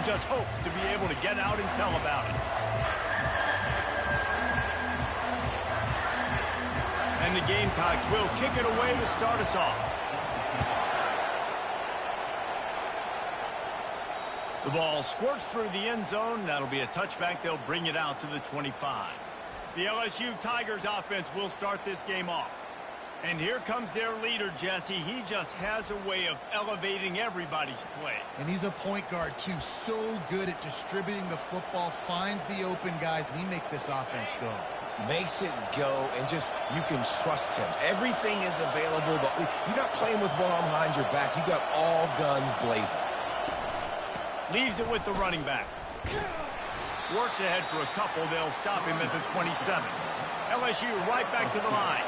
and just hopes to be able to get out and tell about it. And the Gamecocks will kick it away to start us off. The ball squirts through the end zone. That'll be a touchback. They'll bring it out to the 25. The LSU Tigers offense will start this game off. And here comes their leader, Jesse. He just has a way of elevating everybody's play. And he's a point guard, too. So good at distributing the football, finds the open guys, and he makes this offense go. Makes it go, and just, you can trust him. Everything is available. You're not playing with one arm behind your back. You got all guns blazing. Leaves it with the running back. Works ahead for a couple. They'll stop him at the 27. LSU right back to the line.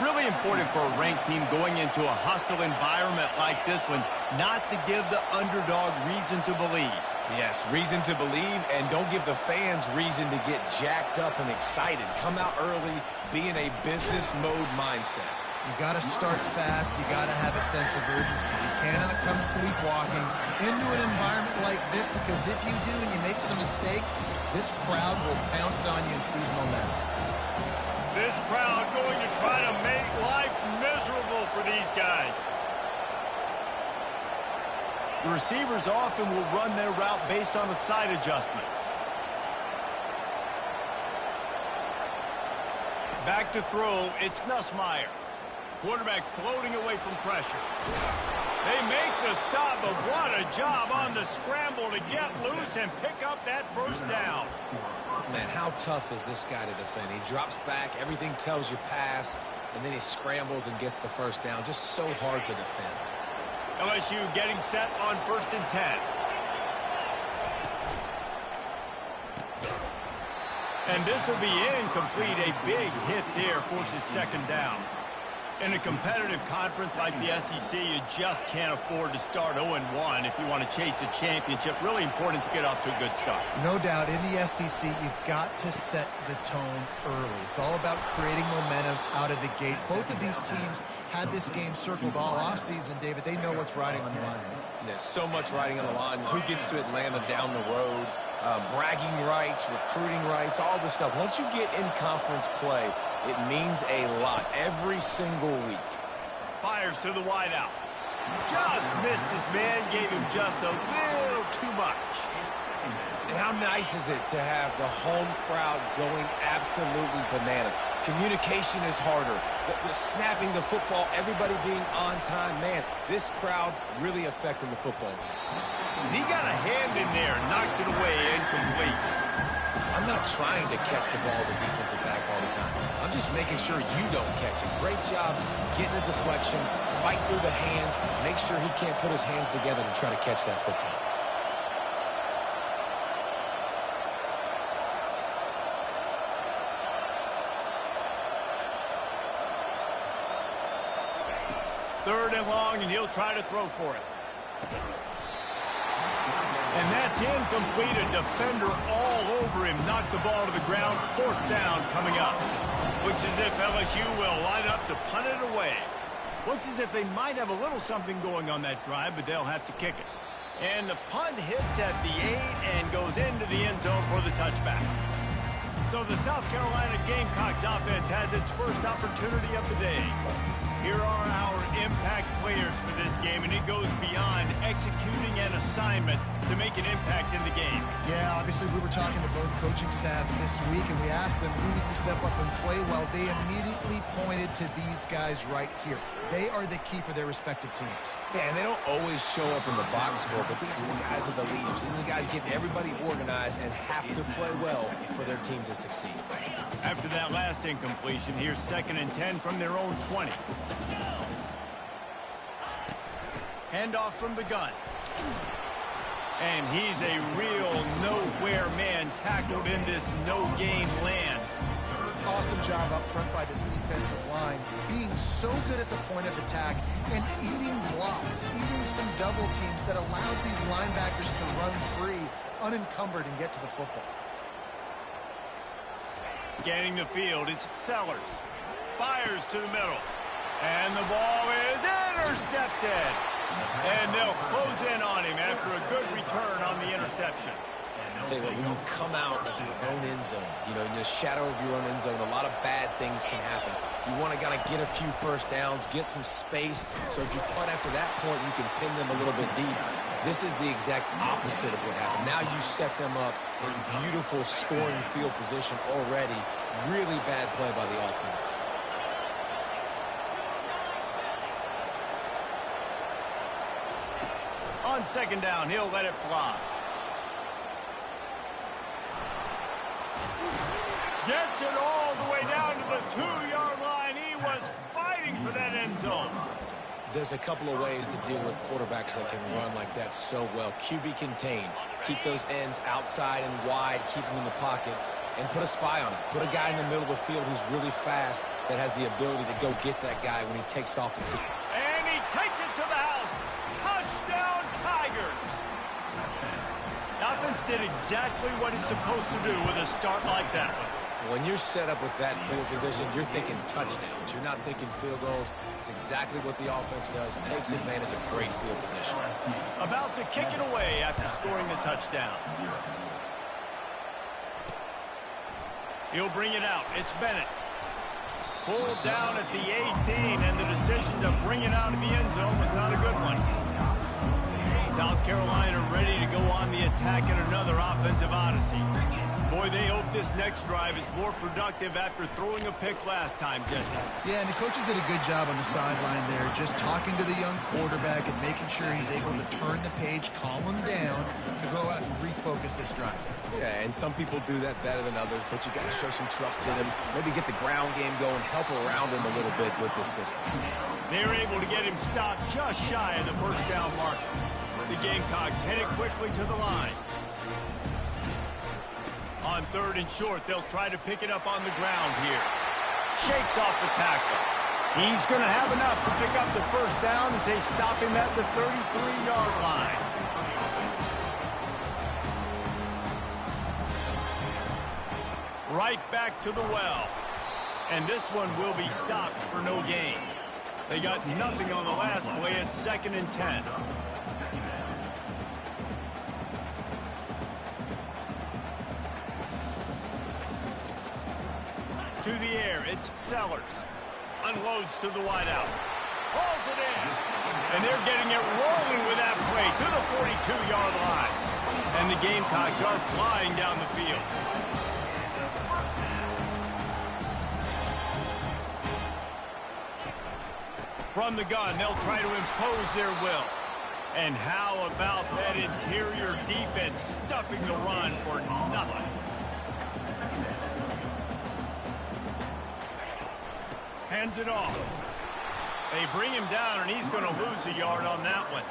Really important for a ranked team going into a hostile environment like this one, not to give the underdog reason to believe. Yes, reason to believe, and don't give the fans reason to get jacked up and excited. Come out early, be in a business mode mindset. You got to start fast. You got to have a sense of urgency. You cannot come sleepwalking into an environment like this, because if you do and you make some mistakes, this crowd will pounce on you and seize momentum. This crowd going to try to make life miserable for these guys. The receivers often will run their route based on a side adjustment. Back to throw, it's Nussmeier. Quarterback floating away from pressure. They make the stop, but what a job on the scramble to get loose and pick up that first down. Man, how tough is this guy to defend? He drops back, everything tells you pass, and then he scrambles and gets the first down. Just so hard to defend. LSU getting set on 1st and 10. And this will be incomplete. A big hit there forces 2nd down. In a competitive conference like the SEC, you just can't afford to start 0-1 if you want to chase a championship. Really important to get off to a good start. No doubt, in the SEC, you've got to set the tone early. It's all about creating momentum out of the gate. Both of these teams had this game circled all offseason, David. They know what's riding on the line. There's so much riding on the line. Who gets to Atlanta down the road? Bragging rights, recruiting rights, all this stuff. Once you get in conference play, it means a lot every single week. Fires to the wideout. Just missed his man, gave him just a little too much. And how nice is it to have the home crowd going absolutely bananas? Communication is harder. The snapping the football, everybody being on time. Man, this crowd really affecting the football game. He got a hand in there, knocks it away, incomplete. I'm not trying to catch the ball as a defensive back all the time. I'm just making sure you don't catch it. Great job getting a deflection, fight through the hands, make sure he can't put his hands together to try to catch that football. Third and long, and he'll try to throw for it. And that's incomplete. A defender all over him. Knocked the ball to the ground. 4th down coming up. Looks as if LSU will line up to punt it away. Looks as if they might have a little something going on that drive, but they'll have to kick it. And the punt hits at the 8 and goes into the end zone for the touchback. So the South Carolina Gamecocks offense has its first opportunity of the day. Here are our impact players for this game, and it goes beyond executing an assignment to make an impact in the game. Yeah, obviously we were talking to both coaching staffs this week, and we asked them who needs to step up and play well. They immediately pointed to these guys right here. They are the key for their respective teams. Yeah, and they don't always show up in the box score, but these are the guys that are the leaders. These are the guys getting everybody organized and have to play well for their team to succeed. After that last incompletion, here's 2nd and 10 from their own 20. Handoff from the gun. And he's a real nowhere man, tackled in this no-gain land. Awesome job up front by this defensive line, being so good at the point of attack and eating blocks, eating some double teams that allows these linebackers to run free, unencumbered, and get to the football. Scanning the field, it's Sellers. Fires to the middle. And the ball is intercepted. And they'll close in on him after a good return on the interception. reception. I'll tell you what, when you come out of your own end zone, you know, in the shadow of your own end zone, a lot of bad things can happen. You want to kind of get a few first downs, get some space, so if you punt after that point, you can pin them a little bit deep. This is the exact opposite of what happened. Now you set them up in beautiful scoring field position already. Really bad play by the offense. On second down, he'll let it fly. Gets it all the way down to the 2-yard line. He was fighting for that end zone. There's a couple of ways to deal with quarterbacks that can run like that so well. QB contain. Keep those ends outside and wide. Keep them in the pocket. And put a spy on it. Put a guy in the middle of the field who's really fast that has the ability to go get that guy when he takes off. And he takes it to the house. Touchdown, Tigers. The offense did exactly what it's supposed to do with a start like that one. When you're set up with that field position, you're thinking touchdowns. You're not thinking field goals. It's exactly what the offense does. It takes advantage of great field position. About to kick it away after scoring the touchdown. He'll bring it out. It's Bennett. Pulled down at the 18, and the decision to bring it out of the end zone was not a good one. South Carolina ready to go on the attack in another offensive odyssey. Boy, they hope this next drive is more productive after throwing a pick last time, Jesse. Yeah, and the coaches did a good job on the sideline there, just talking to the young quarterback and making sure he's able to turn the page, calm him down, to go out and refocus this drive. Yeah, and some people do that better than others, but you got to show some trust in him. Maybe get the ground game going, help around him a little bit with this system. They were able to get him stopped just shy of the first down marker. The Gamecocks headed quickly to the line. On third and short, they'll try to pick it up on the ground here. Shakes off the tackle. He's going to have enough to pick up the first down as they stop him at the 33-yard line. Right back to the well. And this one will be stopped for no gain. They got nothing on the last play. It's 2nd and 10. To the air, it's Sellers. Unloads to the wideout. Hauls it in. And they're getting it rolling with that play to the 42-yard line. And the Gamecocks are flying down the field. From the gun, they'll try to impose their will. And how about that interior defense stuffing the run for nothing? Hands it off. They bring him down, and he's going to lose a yard on that one.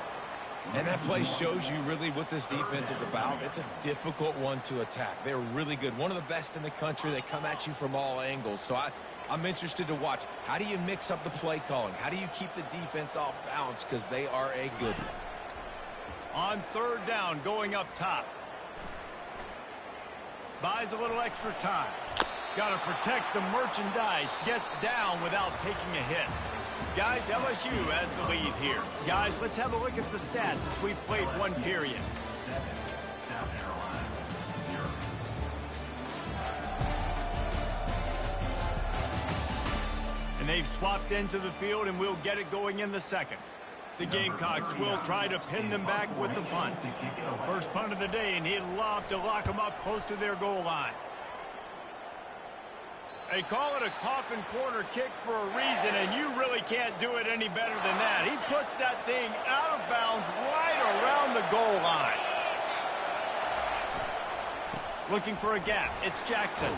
And that play shows you really what this defense is about. It's a difficult one to attack. They're really good. One of the best in the country. They come at you from all angles. So I'm interested to watch. How do you mix up the play calling? How do you keep the defense off balance? Because they are a good one. On third down, going up top. Buys a little extra time. Got to protect the merchandise. Gets down without taking a hit. Guys, LSU has the lead here. Guys, let's have a look at the stats as we've played one period. And they've swapped ends of the field, and we'll get it going in the second. The Gamecocks will try to pin them back with the punt. First punt of the day, and he'd love to lock them up close to their goal line. They call it a coffin corner kick for a reason, and you really can't do it any better than that. He puts that thing out of bounds right around the goal line. Looking for a gap. It's Jackson.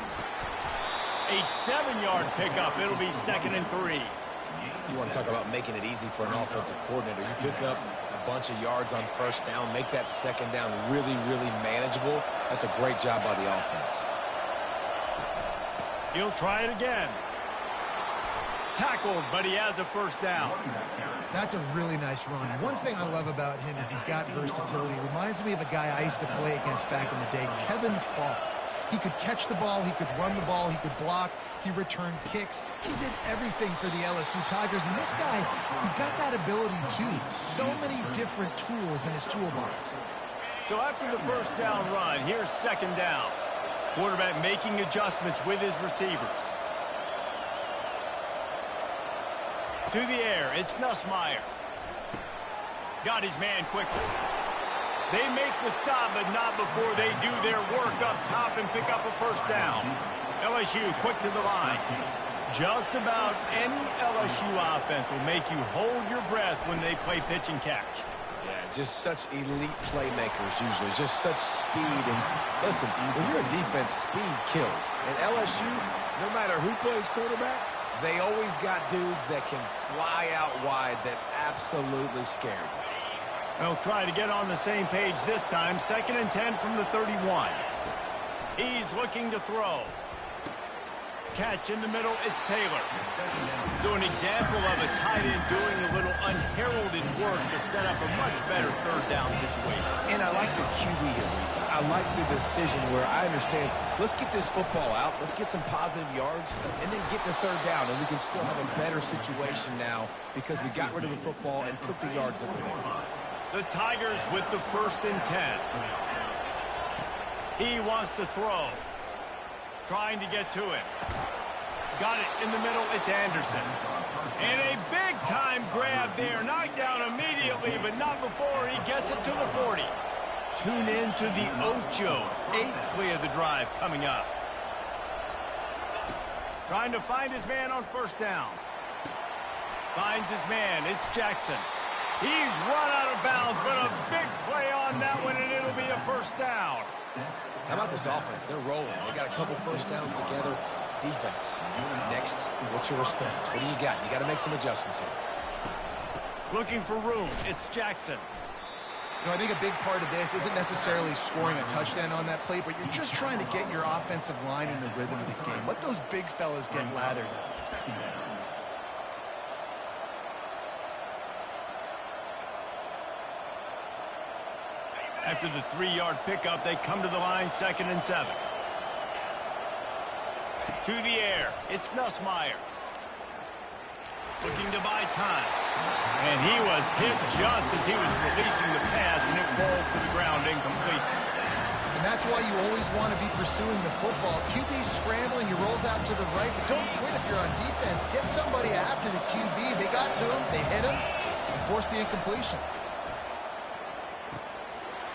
A 7-yard pickup. It'll be 2nd and 3. You want to talk about making it easy for an offensive coordinator. You pick up a bunch of yards on first down, make that second down really, really manageable. That's a great job by the offense. He'll try it again. Tackled, but he has a first down. That's a really nice run. One thing I love about him is he's got versatility. Reminds me of a guy I used to play against back in the day, Kevin Falk. He could catch the ball, he could run the ball, he could block, he returned kicks. He did everything for the LSU Tigers, and this guy, he's got that ability too. So many different tools in his toolbox. So after the first down run, here's second down. Quarterback making adjustments with his receivers. To the air, it's Nussmeier. Got his man quickly. They make the stop, but not before they do their work up top and pick up a first down. LSU quick to the line. Just about any LSU offense will make you hold your breath when they play pitch and catch. Yeah, just such elite playmakers usually, just such speed. And listen, when you're a defense, speed kills. And LSU, no matter who plays quarterback, they always got dudes that can fly out wide that absolutely scare you. They'll try to get on the same page this time. 2nd and 10 from the 31. He's looking to throw. Catch in the middle, it's Taylor. So an example of a tight end doing a little unheralded work to set up a much better third down situation. And I like the QB here, Lisa. I like the decision where I understand, let's get this football out, let's get some positive yards, and then get to third down, and we can still have a better situation now because we got rid of the football and took the yards that were there. The Tigers with the 1st and 10. He wants to throw. Trying to get to him. Got it in the middle, it's Anderson. And a big-time grab there. Knocked down immediately, but not before he gets it to the 40. Tune in to the Ocho. 8th play of the drive coming up. Trying to find his man on first down. Finds his man, it's Jackson. He's run out of bounds, but a big play on that one, and it'll be a first down. How about this offense? They're rolling. They got a couple first downs together. Defense. Next, what's your response? What do you got? You got to make some adjustments here. Looking for room. It's Jackson. You know, I think a big part of this isn't necessarily scoring a touchdown on that play, but you're just trying to get your offensive line in the rhythm of the game. Let those big fellas get lathered up. After the 3-yard pickup, they come to the line, 2nd and 7. To the air, it's Nussmeier. Looking to buy time. And he was hit just as he was releasing the pass, and it falls to the ground incomplete. And that's why you always want to be pursuing the football. QB's scrambling, he rolls out to the right, but don't quit if you're on defense. Get somebody after the QB. They got to him, they hit him, and forced the incompletion.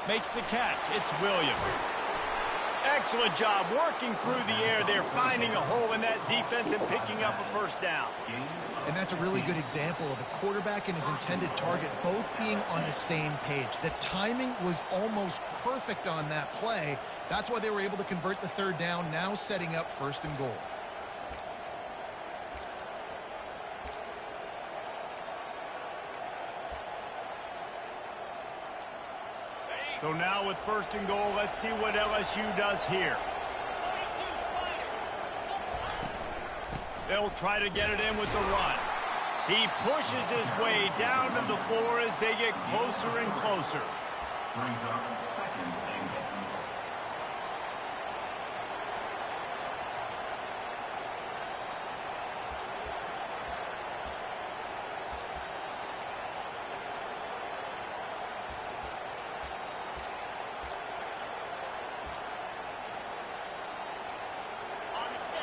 Makes the catch. It's Williams. Excellent job working through the air there, finding a hole in that defense and picking up a first down. And that's a really good example of a quarterback and his intended target both being on the same page. The timing was almost perfect on that play. That's why they were able to convert the third down, now setting up 1st and goal. So now with 1st and goal, let's see what LSU does here. They'll try to get it in with the run. He pushes his way down to the floor as they get closer and closer. Brings up 2nd and goal.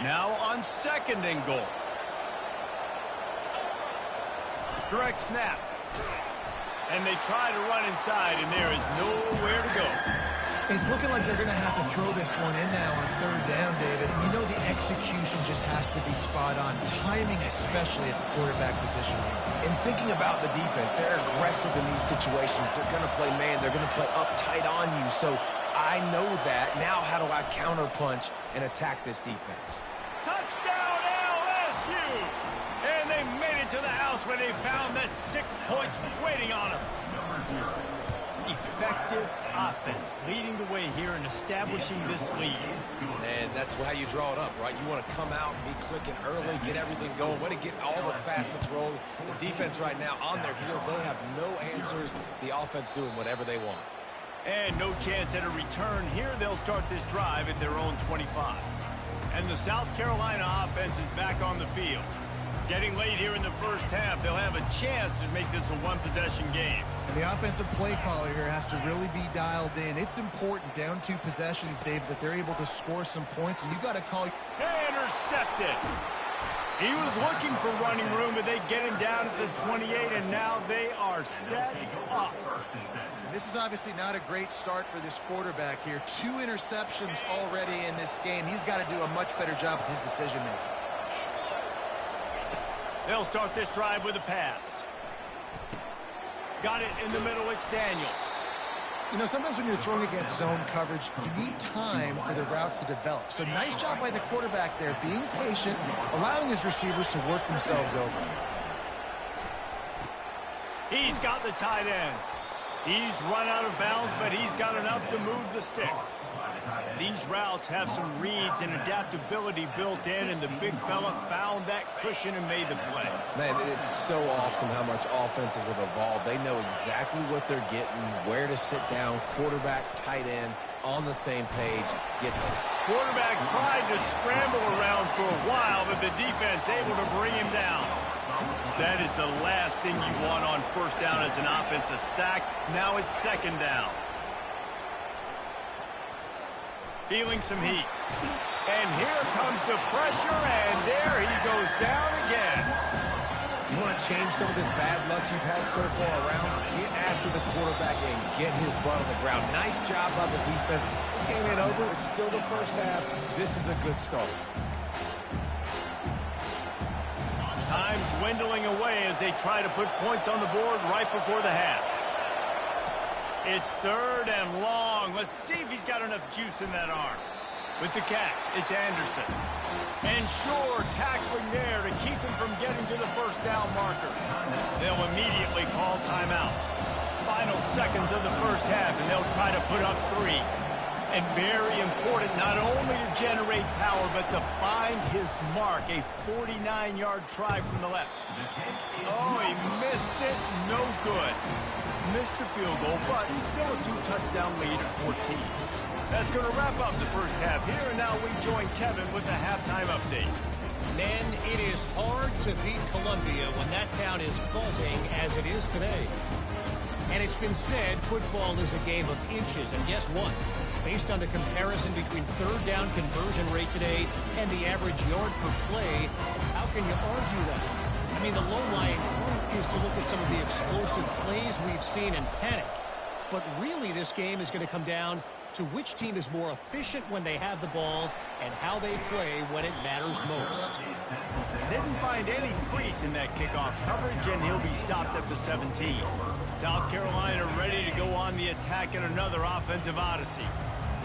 Now on 2nd and goal. Direct snap. And they try to run inside, and there is nowhere to go. It's looking like they're going to have to throw this one in now on third down, David. And you know the execution just has to be spot on. Timing, especially at the quarterback position. And thinking about the defense, they're aggressive in these situations. They're going to play man. They're going to play up tight on you. So I know that. Now how do I counterpunch and attack this defense? Touchdown LSU! And they made it to the house where they found that 6 points waiting on them. Effective offense leading the way here and establishing this lead. And that's how you draw it up, right? You want to come out and be clicking early, get everything going, want to get all the facets rolling. The defense right now on their heels, they have no answers. The offense doing whatever they want. And no chance at a return here. They'll start this drive at their own 25. And the South Carolina offense is back on the field. Getting late here in the first half, they'll have a chance to make this a one-possession game. And the offensive play caller here has to really be dialed in. It's important, down 2 possessions, Dave, that they're able to score some points, and you got to call. Intercepted. He was looking for running room, but they get him down at the 28, and now they are set up. This is obviously not a great start for this quarterback here. 2 interceptions already in this game. He's got to do a much better job with his decision-making. They'll start this drive with a pass. Got it in the middle. It's Daniels. You know, sometimes when you're throwing against zone coverage, you need time for the routes to develop. So nice job by the quarterback there, being patient, allowing his receivers to work themselves open. He's got the tight end. He's run out of bounds, but he's got enough to move the sticks. These routes have some reads and adaptability built in, and the big fella found that cushion and made the play. Man, it's so awesome how much offenses have evolved. They know exactly what they're getting, where to sit down, quarterback, tight end, on the same page, gets them. Quarterback tried to scramble around for a while, but the defense able to bring him down. That is the last thing you want on first down as an offensive sack. Now it's second down. Feeling some heat. And here comes the pressure, and there he goes down again. You want to change some of this bad luck you've had so far around? Get after the quarterback and get his butt on the ground. Nice job by the defense. This game ain't over. It's still the first half. This is a good start. Time dwindling away as they try to put points on the board right before the half. It's third and long. Let's see if he's got enough juice in that arm. With the catch, it's Anderson. And sure, tackling there to keep him from getting to the first down marker. They'll immediately call timeout. Final seconds of the first half, and they'll try to put up 3. And very important, not only to generate power, but to find his mark. A 49-yard try from the left. Oh, he missed it. No good. Missed the field goal, but still a 2-touchdown lead at 14. That's going to wrap up the first half here, and now we join Kevin with the halftime update. Men, it is hard to beat Columbia when that town is buzzing as it is today. And it's been said football is a game of inches, and guess what? Based on the comparison between third down conversion rate today and the average yard per play, how can you argue that? I mean, the low-lying fruit is to look at some of the explosive plays we've seen and panic. But really, this game is going to come down to which team is more efficient when they have the ball and how they play when it matters most. Didn't find any crease in that kickoff coverage, and he'll be stopped at the 17. South Carolina ready to go on the attack in another offensive odyssey.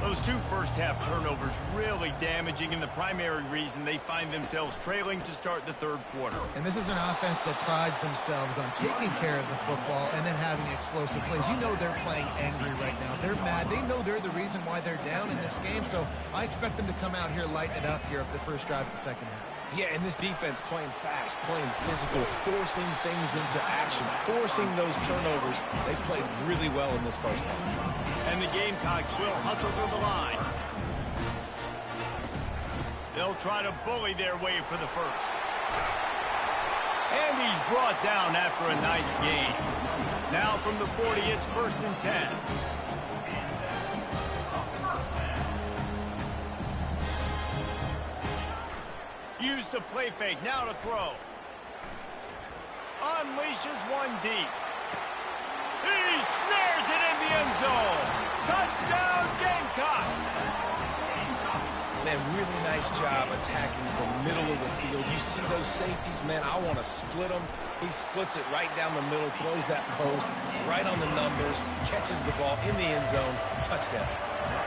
Those 2 first-half turnovers really damaging, and the primary reason they find themselves trailing to start the third quarter. And this is an offense that prides themselves on taking care of the football and then having explosive plays. You know they're playing angry right now. They're mad. They know they're the reason why they're down in this game, so I expect them to come out here, lighten it up here at the first drive of the second half. Yeah, and this defense playing fast, playing physical, forcing things into action, forcing those turnovers. They played really well in this first half. And the Gamecocks will hustle through the line. They'll try to bully their way for the first. And he's brought down after a nice gain. Now from the 40, it's 1st and 10. Use the play fake, now to throw. Unleashes one deep. He snares it in the end zone. Touchdown, Gamecocks. Man, really nice job attacking the middle of the field. You see those safeties, man, I want to split them. He splits it right down the middle, throws that post right on the numbers, catches the ball in the end zone, touchdown.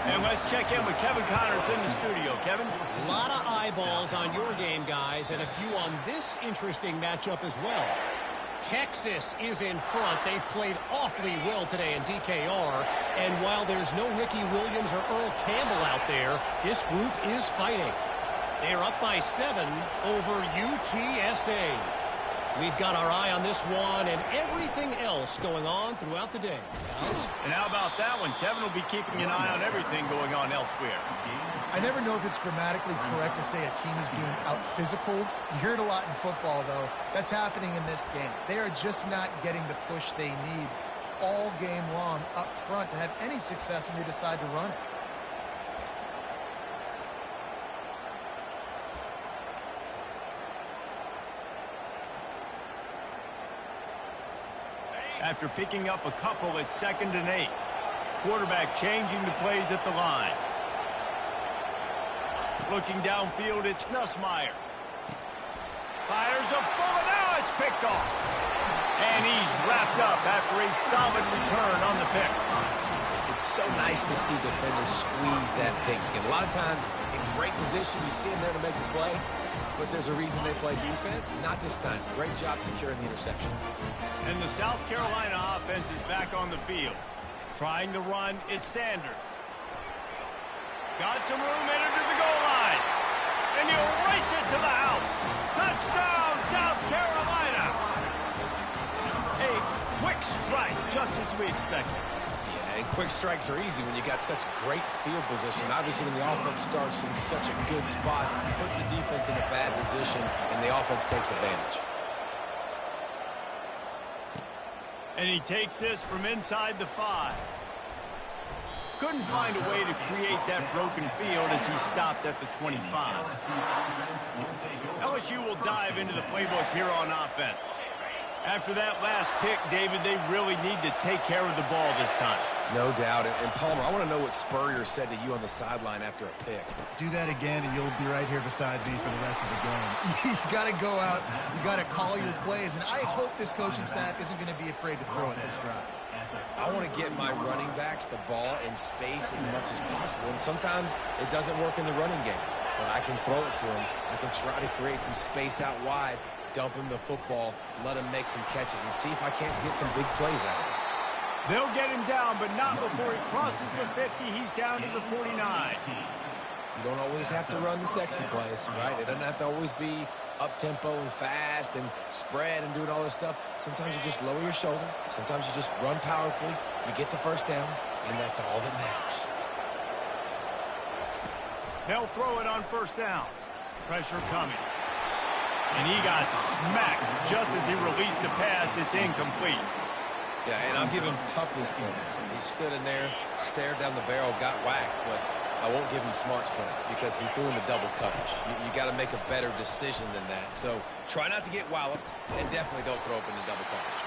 And let's check in with Kevin Connors in the studio. Kevin? A lot of eyeballs on your game, guys, and a few on this interesting matchup as well. Texas is in front. They've played awfully well today in DKR. And while there's no Ricky Williams or Earl Campbell out there, this group is fighting. They're up by 7 over UTSA. We've got our eye on this one and everything else going on throughout the day. And how about that one? Kevin will be keeping an eye on everything going on elsewhere. I never know if it's grammatically correct to say a team is being out-physicaled. You hear it a lot in football, though. That's happening in this game. They are just not getting the push they need all game long up front to have any success when they decide to run it. After picking up a couple, it's 2nd and 8. Quarterback changing the plays at the line. Looking downfield, it's Nussmeier. Fires a bullet. Now it's picked off. And he's wrapped up after a solid return on the pick. It's so nice to see defenders squeeze that pigskin. A lot of times, in great position, you see them there to make the play. But there's a reason they play defense. Not this time. Great job securing the interception. And the South Carolina offense is back on the field. Trying to run, it's Sanders. Got some room, entered to the goal line. And he'll race it to the house. Touchdown, South Carolina. A quick strike, just as we expected. Yeah, and quick strikes are easy when you got such great field position. Obviously, when the offense starts in such a good spot, it puts the defense in a bad position, and the offense takes advantage. And he takes this from inside the 5. Couldn't find a way to create that broken field as he stopped at the 25. LSU will dive into the playbook here on offense. After that last pick, David, they really need to take care of the ball this time. No doubt. And Palmer, I want to know what Spurrier said to you on the sideline after a pick. Do that again, and you'll be right here beside me for the rest of the game. You got to go out. You got to call your plays, and I hope this coaching staff isn't going to be afraid to throw it this route. I want to get my running backs the ball in space as much as possible, and sometimes it doesn't work in the running game. But I can throw it to him. I can try to create some space out wide, dump him the football, let him make some catches, and see if I can't get some big plays out of him. They'll get him down, but not before he crosses the 50. He's down to the 49. You don't always have to run the sexy plays, right? It doesn't have to always be up-tempo and fast and spread and doing all this stuff. Sometimes you just lower your shoulder. Sometimes you just run powerfully. You get the first down, and that's all that matters. They'll throw it on 1st down. Pressure coming. And he got smacked just as he released the pass. It's incomplete. Yeah, and I'll give him toughness points. He stood in there, stared down the barrel, got whacked, but I won't give him smarts points because he threw into double coverage. You got to make a better decision than that. So try not to get walloped, and definitely don't throw up into double coverage.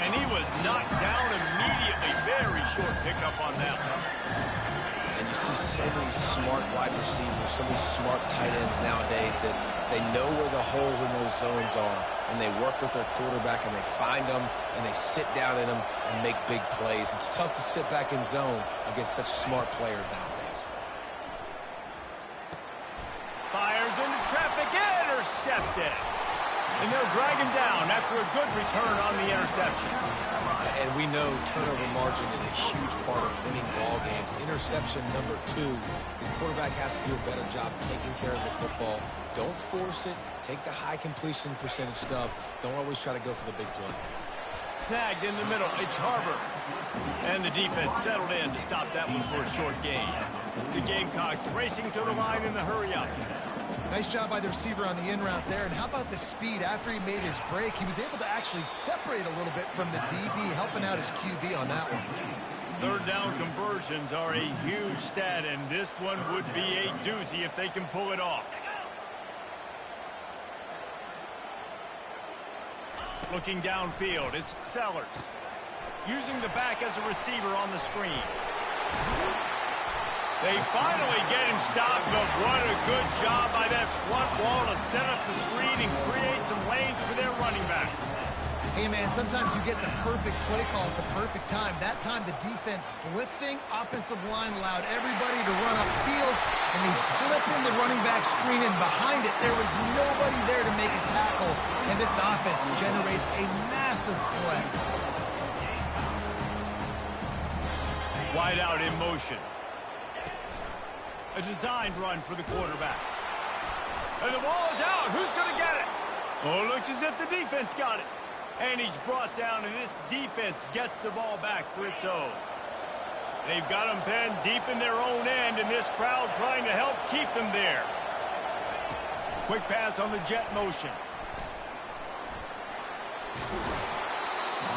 And he was knocked down immediately. Very short pickup on that one. And you see so many smart wide receivers, so many smart tight ends nowadays that they know where the holes in those zones are, and they work with their quarterback, and they find them, and they sit down in them and make big plays. It's tough to sit back in zone against such smart players nowadays. Fires into traffic, intercepted. And they'll drag him down after a good return on the interception. And we know turnover margin is a huge part of winning ball games. Interception number 2, his quarterback has to do a better job taking care of the football. Don't force it. Take the high completion percentage stuff. Don't always try to go for the big play. Snagged in the middle. It's Harbor. And the defense settled in to stop that one for a short gain. The Gamecocks racing to the line in the hurry-up. Nice job by the receiver on the in route there. And how about the speed? After he made his break, he was able to actually separate a little bit from the DB, helping out his QB on that one. 3rd down conversions are a huge stat, and this one would be a doozy if they can pull it off. Looking downfield, it's Sellers. Using the back as a receiver on the screen. They finally get him stopped, but what a good job by that front wall to set up the screen and create some lanes for their running back. Hey, man, sometimes you get the perfect play call at the perfect time. That time, the defense blitzing, offensive line allowed everybody to run upfield, and they slip in the running back screen, and behind it, there was nobody there to make a tackle, and this offense generates a massive play. Wide out in motion. A designed run for the quarterback. And the ball is out. Who's going to get it? Oh, looks as if the defense got it. And he's brought down, and this defense gets the ball back for its own. They've got them pinned deep in their own end, and this crowd trying to help keep them there. Quick pass on the jet motion.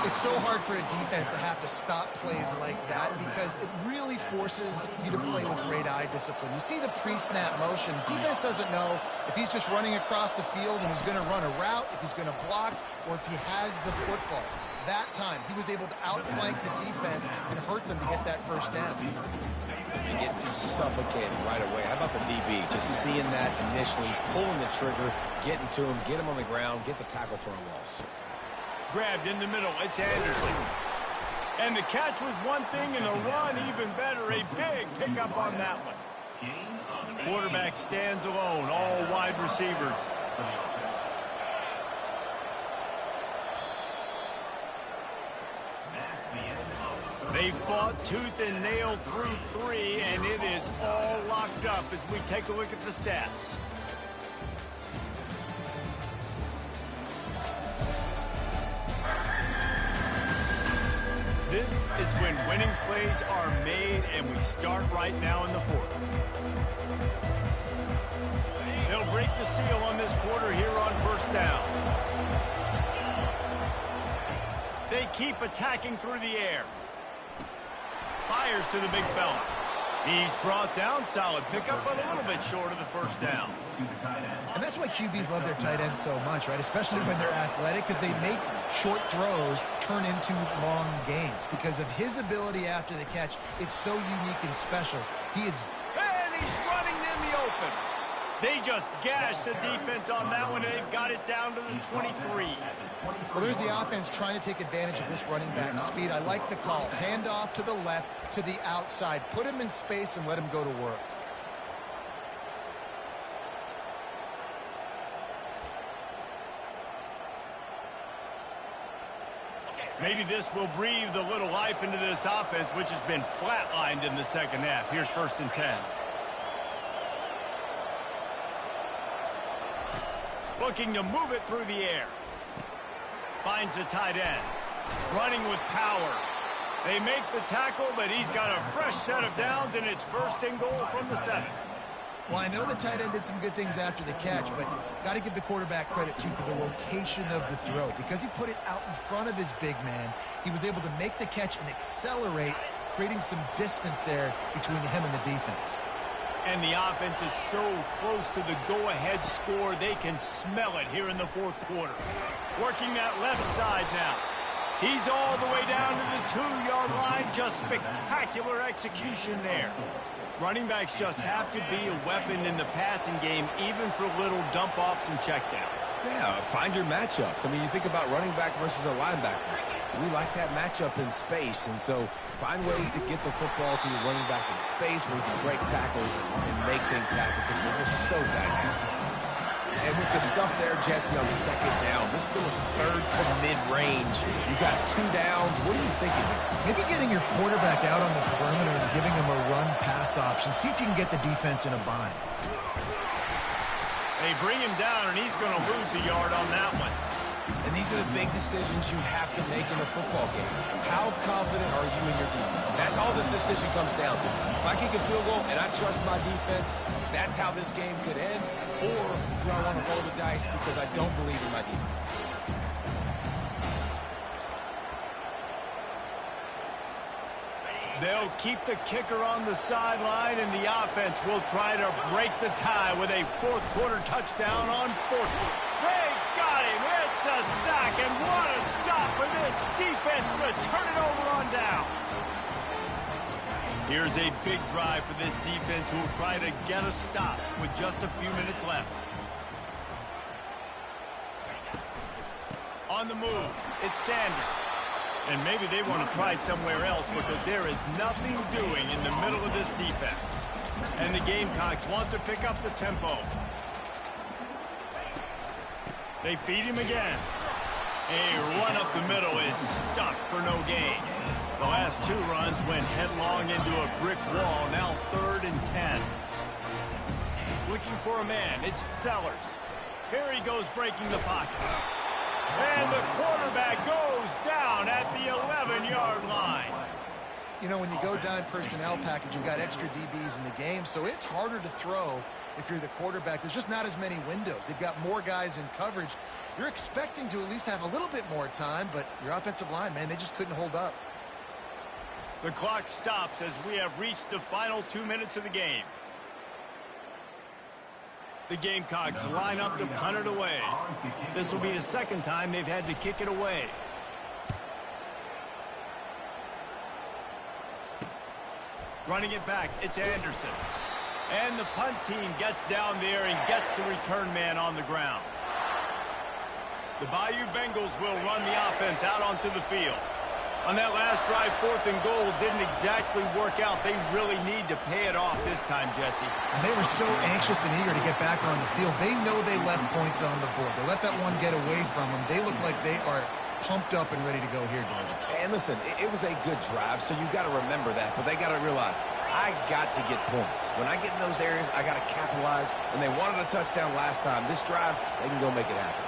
It's so hard for a defense to have to stop plays like that because it really forces you to play with great eye discipline. You see the pre-snap motion. Defense doesn't know if he's just running across the field and he's going to run a route, if he's going to block, or if he has the football. That time, he was able to outflank the defense and hurt them to get that first down. They get suffocated right away. How about the DB? Just seeing that initially, pulling the trigger, getting to him, get him on the ground, get the tackle for a loss. Grabbed in the middle. It's Anderson. And the catch was one thing, and the run even better. A big pickup on that one. Quarterback stands alone. All wide receivers. They fought tooth and nail through 3, and it is all locked up as we take a look at the stats. This is when winning plays are made, and we start right now in the 4th. They'll break the seal on this quarter here on first down. They keep attacking through the air. Fires to the big fella. He's brought down. Solid pickup, but a little bit short of the first down. And that's why QBs love their tight ends so much, right? Especially when they're athletic, because they make short throws turn into long gains. Because of his ability after the catch, it's so unique and special. And he's running in the open. They just gashed the defense on that one, and they've got it down to the 23. Well, there's the offense trying to take advantage of this running back speed. I like the call. Hand off to the left, to the outside. Put him in space and let him go to work. Maybe this will breathe a little life into this offense, which has been flatlined in the second half. Here's 1st and 10. Looking to move it through the air. Finds the tight end. Running with power. They make the tackle, but he's got a fresh set of downs, and it's 1st and goal from the 7. Well, I know the tight end did some good things after the catch, but got to give the quarterback credit, too, for the location of the throw. Because he put it out in front of his big man, he was able to make the catch and accelerate, creating some distance there between him and the defense. And the offense is so close to the go-ahead score, they can smell it here in the 4th quarter. Working that left side now. He's all the way down to the 2-yard line. Just spectacular execution there. Running backs just have to be a weapon in the passing game, even for little dump-offs and checkdowns. Yeah, find your matchups. I mean, you think about running back versus a linebacker. We like that matchup in space, and so find ways to get the football to your running back in space where you can break tackles and make things happen because they're just so dynamic. And with the stuff there, Jesse, on 2nd down, this little 3rd to mid-range, you got 2 downs. What are you thinking here? Maybe getting your quarterback out on the perimeter and giving him a run-pass option. See if you can get the defense in a bind. They bring him down, and he's going to lose a yard on that one. And these are the big decisions you have to make in a football game. How confident are you in your defense? That's all this decision comes down to. If I kick a field goal and I trust my defense, that's how this game could end. Or do I want to roll the dice because I don't believe in my defense? They'll keep the kicker on the sideline, and the offense will try to break the tie with a 4th quarter touchdown on 4th. They got him. It's a sack, and what a stop for this defense to turn it over on down. Here's a big drive for this defense who will try to get a stop with just a few minutes left. On the move, it's Sanders. And maybe they want to try somewhere else because there is nothing doing in the middle of this defense. And the Gamecocks want to pick up the tempo. They feed him again. A run up the middle is stuck for no gain. The last 2 runs went headlong into a brick wall. Now 3rd and 10. Looking for a man. It's Sellers. Here he goes breaking the pocket. And the quarterback goes down at the 11-yard line. You know, when you go dime personnel package, you've got extra DBs in the game, so it's harder to throw if you're the quarterback. There's just not as many windows. They've got more guys in coverage. You're expecting to at least have a little bit more time, but your offensive line, man, they just couldn't hold up. The clock stops as we have reached the final 2 minutes of the game. The Gamecocks line up to punt it away. This will be the second time they've had to kick it away. Running it back, it's Anderson. And the punt team gets down there and gets the return man on the ground. The Bayou Bengals will run the offense out onto the field. On that last drive, 4th and goal didn't exactly work out. They really need to pay it off this time, Jesse. And they were so anxious and eager to get back on the field. They know they left points on the board. They let that one get away from them. They look like they are pumped up and ready to go here, David. And listen, it was a good drive, so you got to remember that. But they got to realize, I got to get points. When I get in those areas, I got to capitalize. And they wanted a touchdown last time. This drive, they can go make it happen.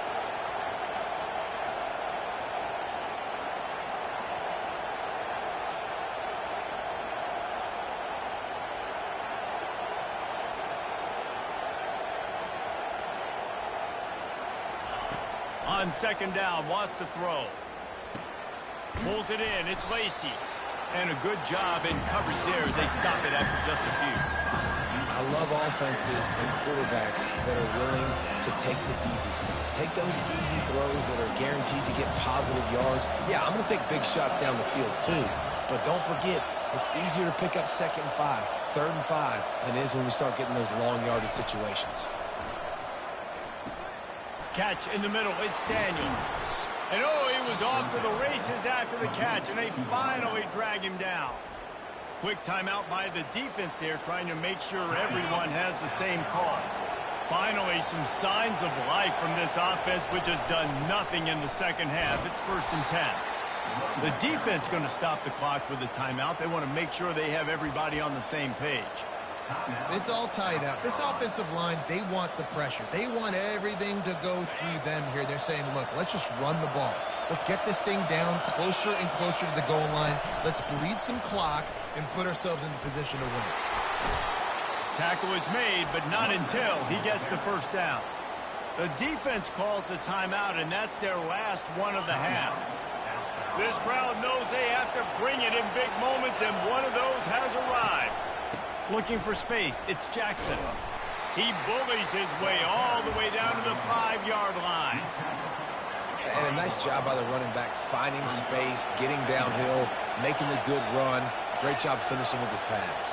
On second down, wants to throw. Pulls it in. It's Lacy. And a good job in coverage there as they stop it after just a few. I love offenses and quarterbacks that are willing to take the easy stuff. Take those easy throws that are guaranteed to get positive yards. Yeah, I'm going to take big shots down the field too. But don't forget, it's easier to pick up 2nd and 5, 3rd and 5 than it is when we start getting those long yardage situations. Catch in the middle, it's Daniels. And oh, he was off to the races after the catch, and they finally drag him down. Quick timeout by the defense there, trying to make sure everyone has the same call. Finally, some signs of life from this offense, which has done nothing in the second half. It's 1st and 10. The defense going to stop the clock with a timeout. They want to make sure they have everybody on the same page. It's all tied up. This offensive line, they want the pressure. They want everything to go through them here. They're saying, look, let's just run the ball. Let's get this thing down closer and closer to the goal line. Let's bleed some clock and put ourselves in position to win. Tackle is made, but not until he gets the first down. The defense calls the timeout, and that's their last one of the half. This crowd knows they have to bring it in big moments, and one of those has arrived. Looking for space, it's Jackson. He bullies his way all the way down to the 5-yard line. And a nice job by the running back, finding space, getting downhill, making the good run. Great job finishing with his pads.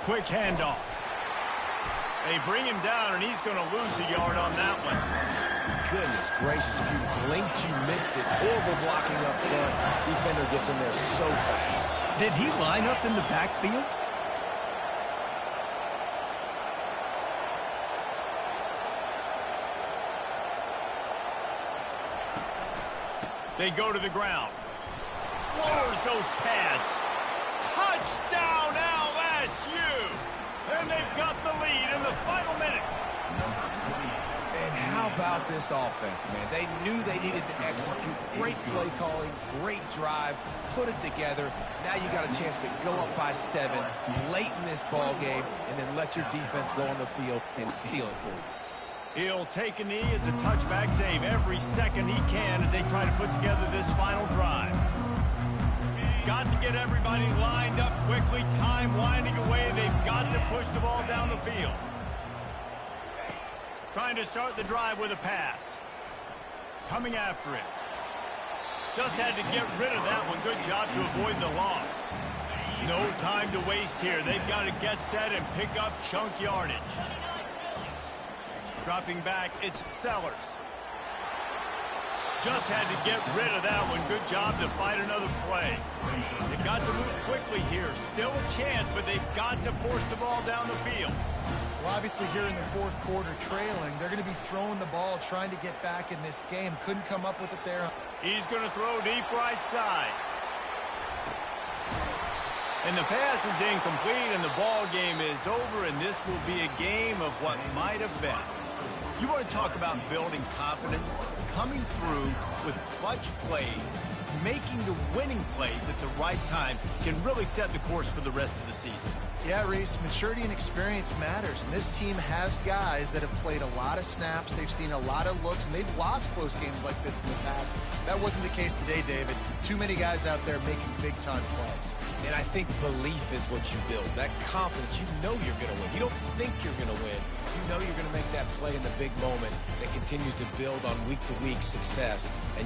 Quick handoff. They bring him down, and he's going to lose a yard on that one. Goodness gracious, if you blinked, you missed it. Horrible blocking up front. Defender gets in there so fast. Did he line up in the backfield? They go to the ground. Lowers those pads. Touchdown, LSU! And they've got the lead in the final minute. And how about this offense, man? They knew they needed to execute. Great play calling, great drive, put it together. Now you got a chance to go up by 7 late in this ball game and then let your defense go on the field and seal it for you. He'll take a knee. It's a touchback save every second he can as they try to put together this final drive. Got to get everybody lined up quickly. Time winding away. They've got to push the ball down the field. Trying to start the drive with a pass. Coming after it. Just had to get rid of that one. Good job to avoid the loss. No time to waste here. They've got to get set and pick up chunk yardage. Dropping back, it's Sellers. Just had to get rid of that one. Good job to fight another play. They've got to move quickly here. Still a chance, but they've got to force the ball down the field. Well, obviously here in the fourth quarter trailing, they're going to be throwing the ball, trying to get back in this game. Couldn't come up with it there. He's going to throw deep right side. And the pass is incomplete, and the ball game is over, and this will be a game of what might have been. You want to talk about building confidence? Coming through with clutch plays, making the winning plays at the right time can really set the course for the rest of the season. Yeah, Reese, maturity and experience matters, and this team has guys that have played a lot of snaps. They've seen a lot of looks, and they've lost close games like this in the past. That wasn't the case today, David. Too many guys out there making big-time plays. And I think belief is what you build. That confidence, you know you're going to win. You don't think you're going to win. You know you're going to make that play in the big moment that continues to build on week-to-week success. And